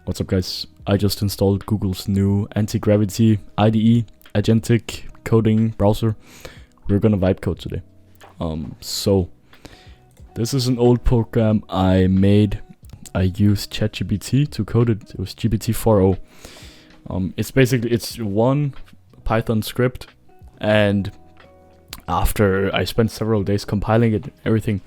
What's up guys, I just installed Google's new Antigravity IDE, Agentic Coding browser. We're gonna vibe code today. So this is an old program I made. I used ChatGPT to code it. It was GPT 4.0. It's one Python script, and after I spent several days compiling it, everything,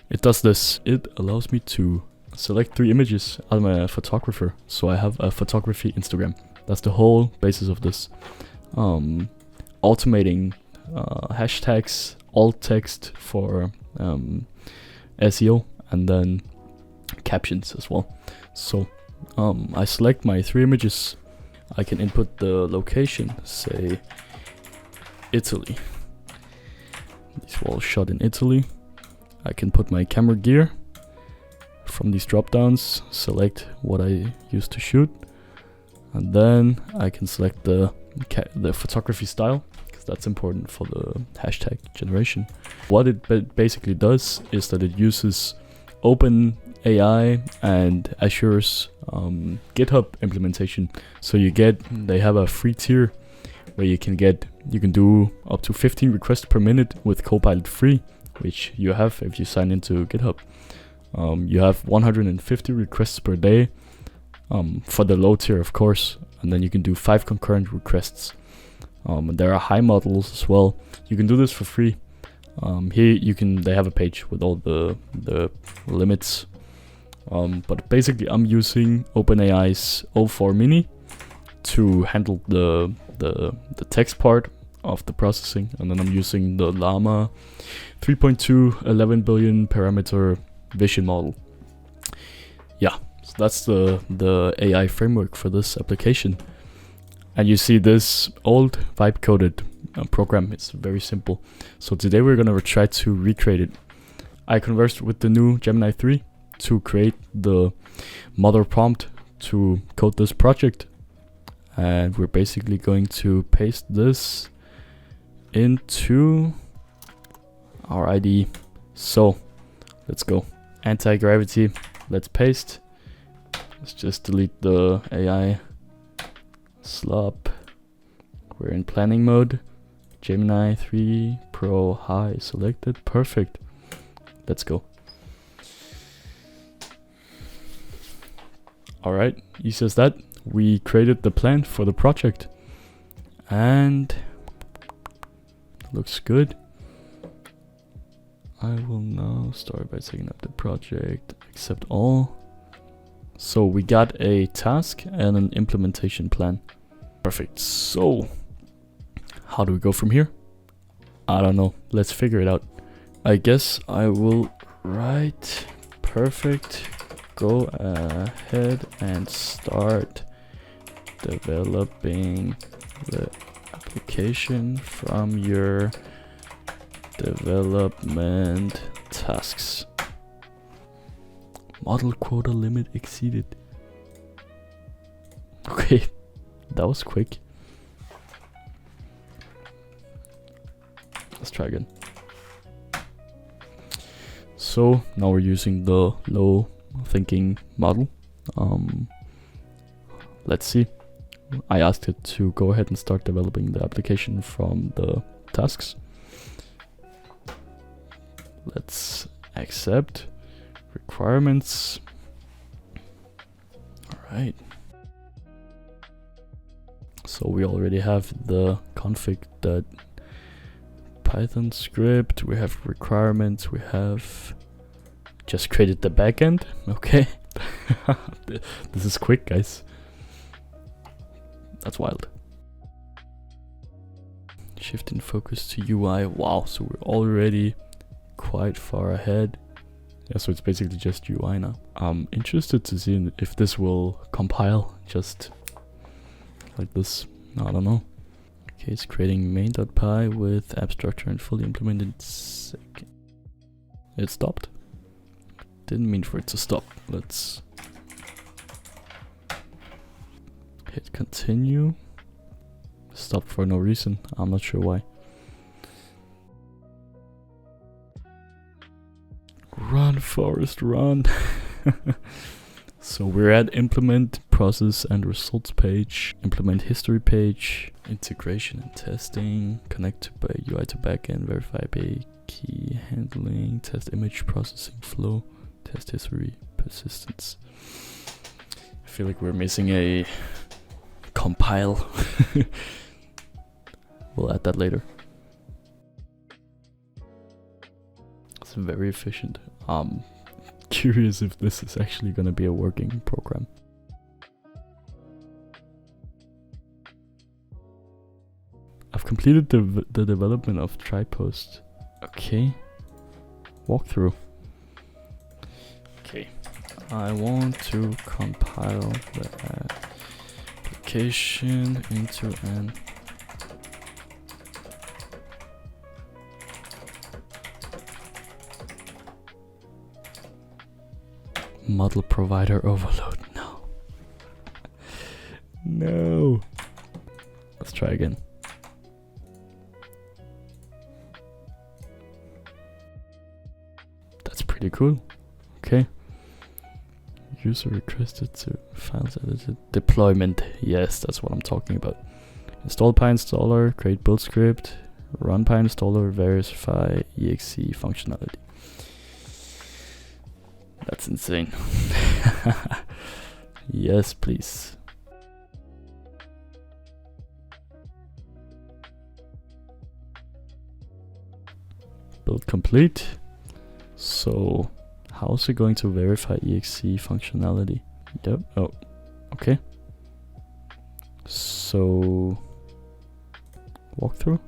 it does this. It allows me to select 3 images. I'm a photographer, so I have a photography Instagram. That's the whole basis of this. Automating hashtags, alt text for SEO, and then captions as well. So I select my 3 images. I can input the location, say Italy. These were all shot in Italy. I can put my camera gear. From these drop downs, select what I used to shoot, and then I can select the photography style, because that's important for the hashtag generation. What it basically does is that it uses OpenAI and Azure's GitHub implementation. So they have a free tier where you can do up to 15 requests per minute with Copilot free, which you have if you sign into GitHub. You have 150 requests per day for the low tier, of course, and then you can do 5 concurrent requests. And there are high models as well. You can do this for free. Here they have a page with all the limits. But basically, I'm using OpenAI's O4 Mini to handle the text part of the processing, and then I'm using the Llama 3.2 11 billion parameter vision model. Yeah, so that's the AI framework for this application. And you see this old vibe coded program. It's very simple. So today we're gonna try to recreate it. I conversed with the new Gemini 3 to create the mother prompt to code this project, and we're basically going to paste this into our IDE. So let's go. Anti-gravity, let's paste. Let's just delete the AI slop. We're in planning mode. Gemini 3 Pro High selected. Perfect. Let's go. Alright, he says that we created the plan for the project, and looks good. I will now start by setting up the project, accept all. So we got a task and an implementation plan. Perfect. So how do we go from here? I don't know. Let's figure it out. I guess I will write perfect. Go ahead and start developing the application from your development tasks. Model quota limit exceeded. Okay, that was quick. Let's try again. So now we're using the low thinking model. Let's see. I asked it to go ahead and start developing the application from the tasks. Let's accept requirements. Alright. So we already have the config.python script. We have requirements. We have just created the backend. Okay. This is quick, guys. That's wild. Shift in focus to UI. Wow, so we're already quite far ahead. Yeah, so it's basically just UI now. I'm interested to see if this will compile just like this. I don't know. Okay, it's creating main.py with app structure and fully implemented. It stopped. Didn't mean for it to stop. Let's hit continue. Stop for no reason. I'm not sure why. Run, Forest, run. So we're at implement process and results page, implement history page, integration and testing, connect by UI to backend, verify by key handling, test image processing flow, test history, persistence. I feel like we're missing a compile. We'll add that later. It's very efficient. Curious if this is actually going to be a working program. I've completed the development of TryPost. Okay. Walkthrough. Okay. I want to compile the application into an model provider overload. No. No. Let's try again. That's pretty cool. Okay. User requested to files edited. Deployment. Yes, that's what I'm talking about. Install PyInstaller, create build script, run PyInstaller, verify exe functionality. That's insane. Yes, please. Build complete. So, how's it going to verify exe functionality? Yep. Oh, okay. So, walkthrough?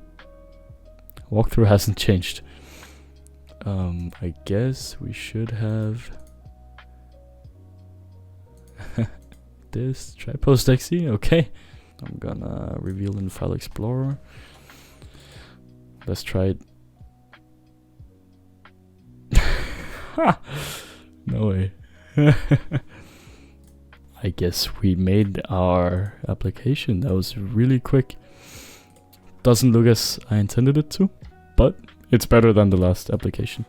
Walkthrough hasn't changed. I guess we should have this TryPost exe. Okay. I'm gonna reveal in File Explorer. Let's try it. No way. I guess we made our application. That was really quick. Doesn't look as I intended it to, but it's better than the last application.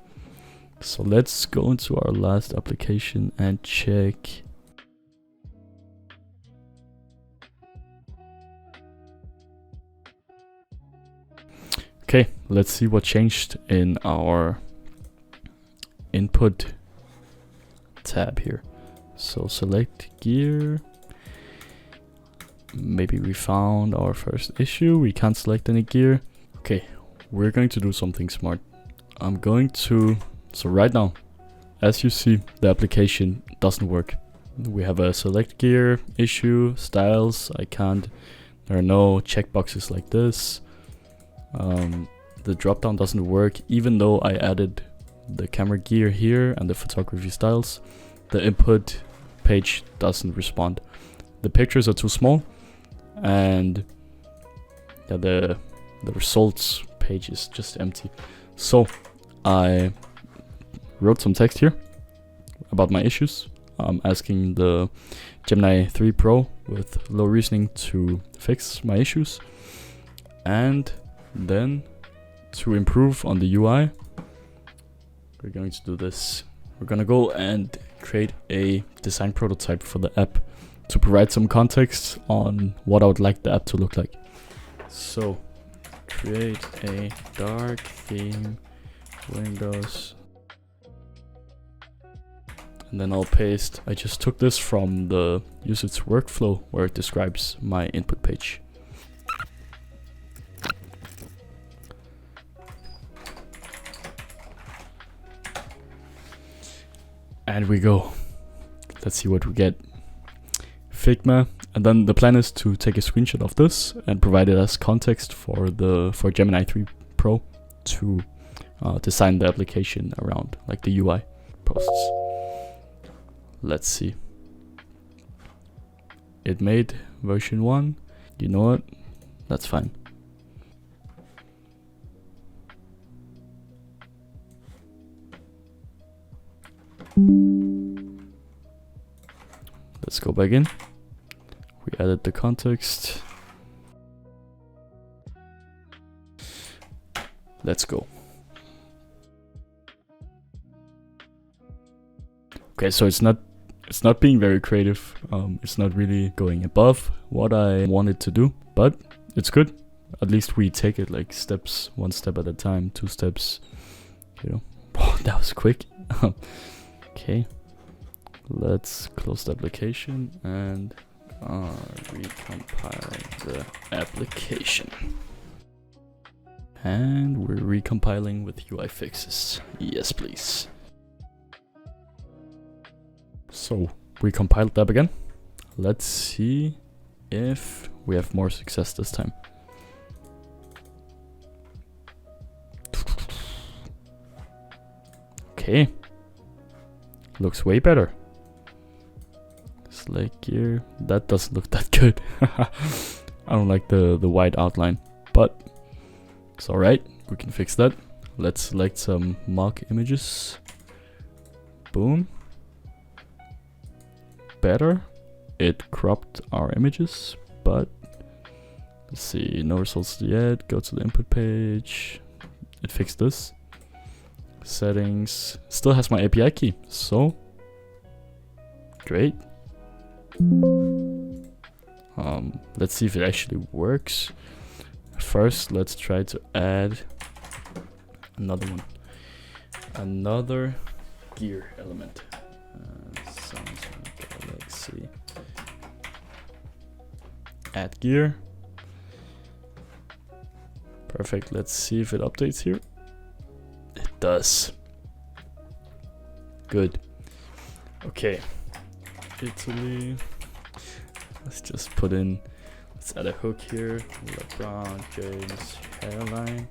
So let's go into our last application and check. Okay, let's see what changed in our input tab here. So select gear. Maybe we found our first issue. We can't select any gear. Okay, we're going to do something smart. So right now, as you see, the application doesn't work. We have a select gear issue, styles, there are no checkboxes like this. The dropdown doesn't work, even though I added the camera gear here and the photography styles. The input page doesn't respond. The pictures are too small, and yeah, the results page is just empty. So I wrote some text here about my issues. I'm asking the Gemini 3 Pro with low reasoning to fix my issues, and then to improve on the UI, we're going to do this. We're gonna go and create a design prototype for the app to provide some context on what I would like the app to look like. So create a dark theme, Windows, and then I'll paste. I just took this from the usage workflow where it describes my input page. And we go. Let's see what we get. Figma, and then the plan is to take a screenshot of this and provide it as context for Gemini 3 Pro to design the application around, like the UI posts. Let's see. It made version 1. You know what? That's fine. Let's go back in. We added the context. Let's go. Okay, so it's not It's not being very creative. It's not really going above what I wanted to do, but it's good. At least we take it like steps, one step at a time, 2 steps, you know. Oh, that was quick. Okay, let's close the application and recompile the application. And we're recompiling with UI fixes. Yes, please. So we compiled that again. Let's see if we have more success this time. Okay, looks way better. Select gear. That doesn't look that good. I don't like the white outline, but it's alright. We can fix that. Let's select some mock images. Boom. Better. It cropped our images, but let's see, no results yet. Go to the input page. It fixed this. Settings. Still has my API key, so great. Let's see if it actually works. First, let's try to add another one. Another gear element. Let's see. Add gear. Perfect. Let's see if it updates here. It does. Good. Okay. Italy. Let's just put in. Let's add a hook here. LeBron James hairline.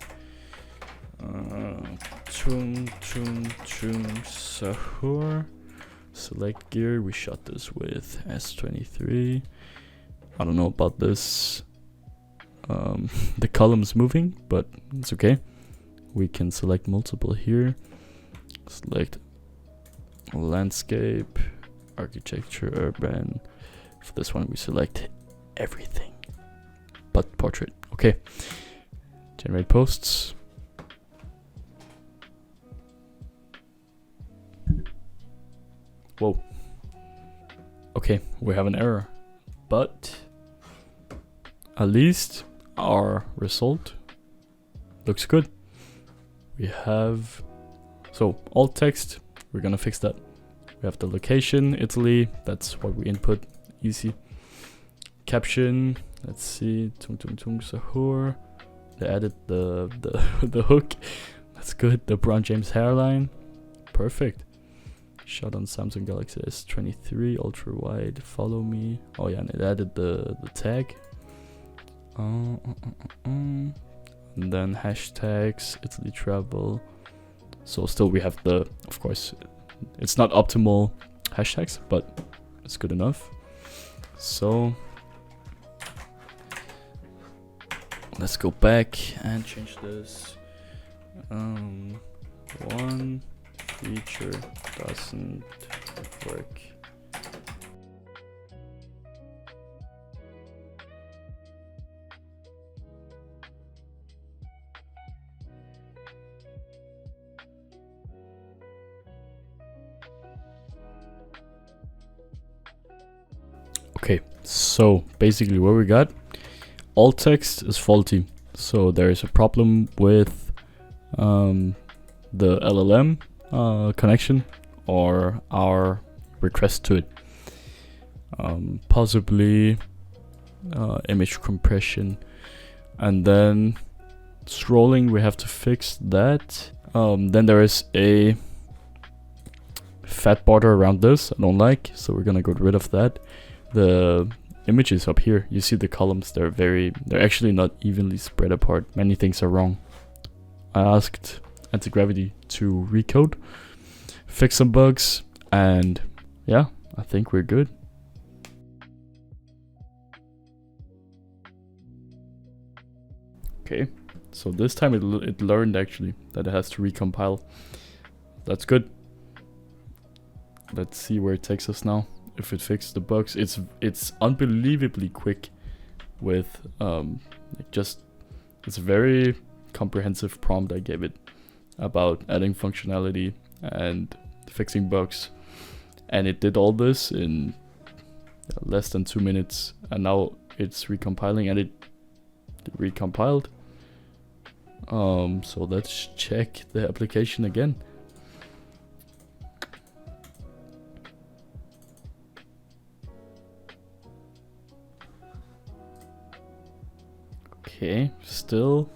Chung Sahur. Select gear. We shot this with S23. I don't know about this. The column's moving, but it's okay. We can select multiple here. Select landscape, architecture, urban. For this one, we select everything but portrait. Okay. Generate posts. Whoa. Okay, we have an error, but at least our result looks good. We have, so alt text, we're gonna fix that. We have the location, Italy, that's what we input, easy. Caption, let's see, Tung Sahur. They added the the hook, that's good. The LeBron James hairline, perfect. Shot on Samsung Galaxy S23 ultra wide. Follow me. Oh yeah, and it added the tag. And then hashtags, Italy travel. So still we have the, of course, it's not optimal hashtags, but it's good enough. So let's go back and change this. One feature doesn't work. Okay, so basically what we got, alt text is faulty. So there is a problem with the LLM connection or our request to it. Possibly image compression, and then scrolling, we have to fix that. Then there is a fat border around this I don't like, so we're gonna get rid of that. The images up here, you see the columns, they're actually not evenly spread apart. Many things are wrong. I asked Antigravity to recode, fix some bugs, and yeah, I think we're good. Okay, so this time it learned actually that it has to recompile. That's good. Let's see where it takes us now. If it fixes the bugs, it's unbelievably quick with it's a very comprehensive prompt I gave it about adding functionality and fixing bugs. and it did all this in less than 2 minutes, and now it's recompiling, and it recompiled. So let's check the application again. Okay, still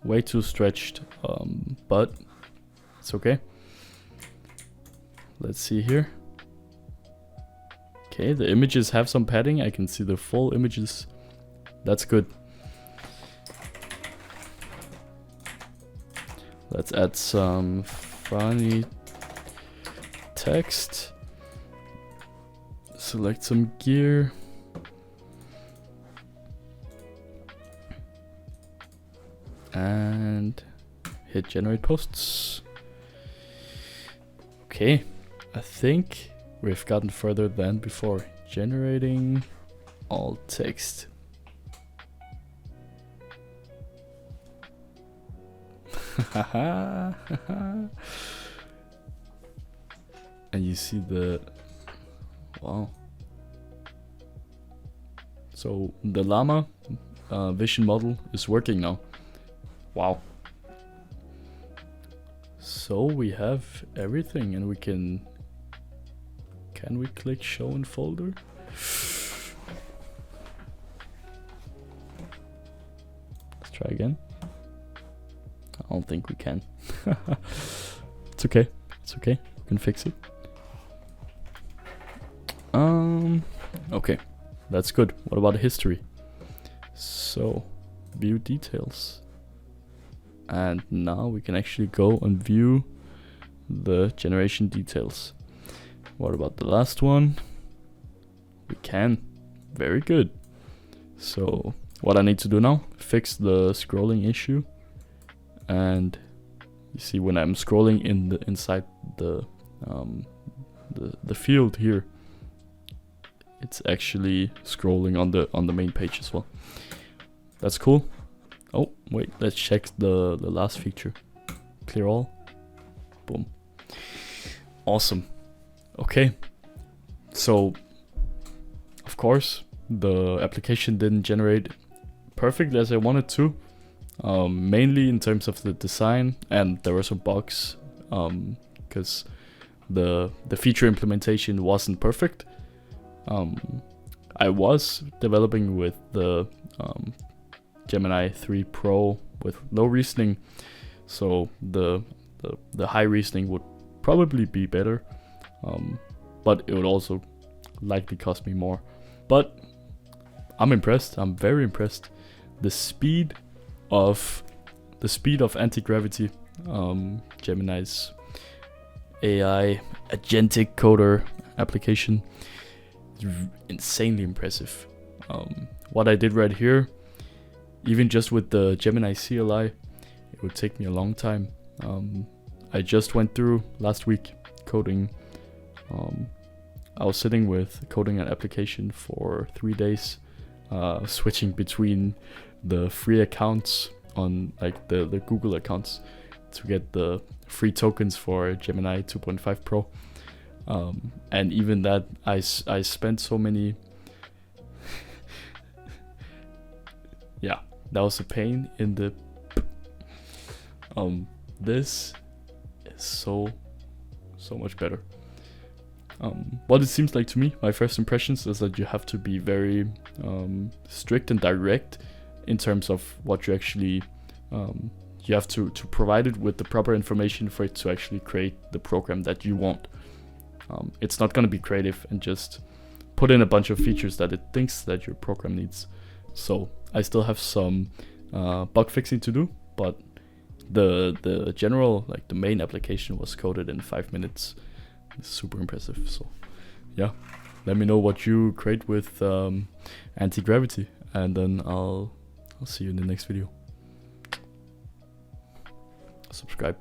way too stretched, but it's okay. Let's see here. Okay, the images have some padding. I can see the full images. That's good. Let's add some funny text. Select some gear. And hit generate posts. Okay, I think we've gotten further than before. Generating alt text. And you see the wow. So the llama vision model is working now. Wow. So we have everything, and we can we click show in folder? Let's try again. I don't think we can. It's okay. It's okay. We can fix it. Okay. That's good. What about history? So, view details. And now we can actually go and view the generation details. What about the last one? We can. Very good. So what I need to do now, fix the scrolling issue. And you see when I'm scrolling inside the field here, it's actually scrolling on the main page as well. That's cool. Oh wait, let's check the last feature. Clear all. Boom. Awesome. Okay. So of course the application didn't generate perfectly as I wanted to. Mainly in terms of the design, and there were some bugs because the feature implementation wasn't perfect. I was developing with the Gemini 3 Pro with low reasoning, so the high reasoning would probably be better, but it would also likely cost me more. But I'm impressed. I'm very impressed. The speed of Antigravity, Gemini's AI Agentic Coder application, is insanely impressive. What I did right here, even just with the Gemini CLI, it would take me a long time. I just went through last week coding. I was sitting with coding an application for 3 days, switching between the free accounts on like the Google accounts to get the free tokens for Gemini 2.5 Pro. And even that, I spent so many. Yeah, that was a pain in the. This is so much better. What it seems like to me, my first impressions is that you have to be very strict and direct in terms of what you actually. You have to provide it with the proper information for it to actually create the program that you want. It's not going to be creative and just put in a bunch of features that it thinks that your program needs. So I still have some bug fixing to do, but the general, like the main application was coded in 5 minutes. It's super impressive. So yeah, let me know what you create with Antigravity, and then I'll see you in the next video. Subscribe.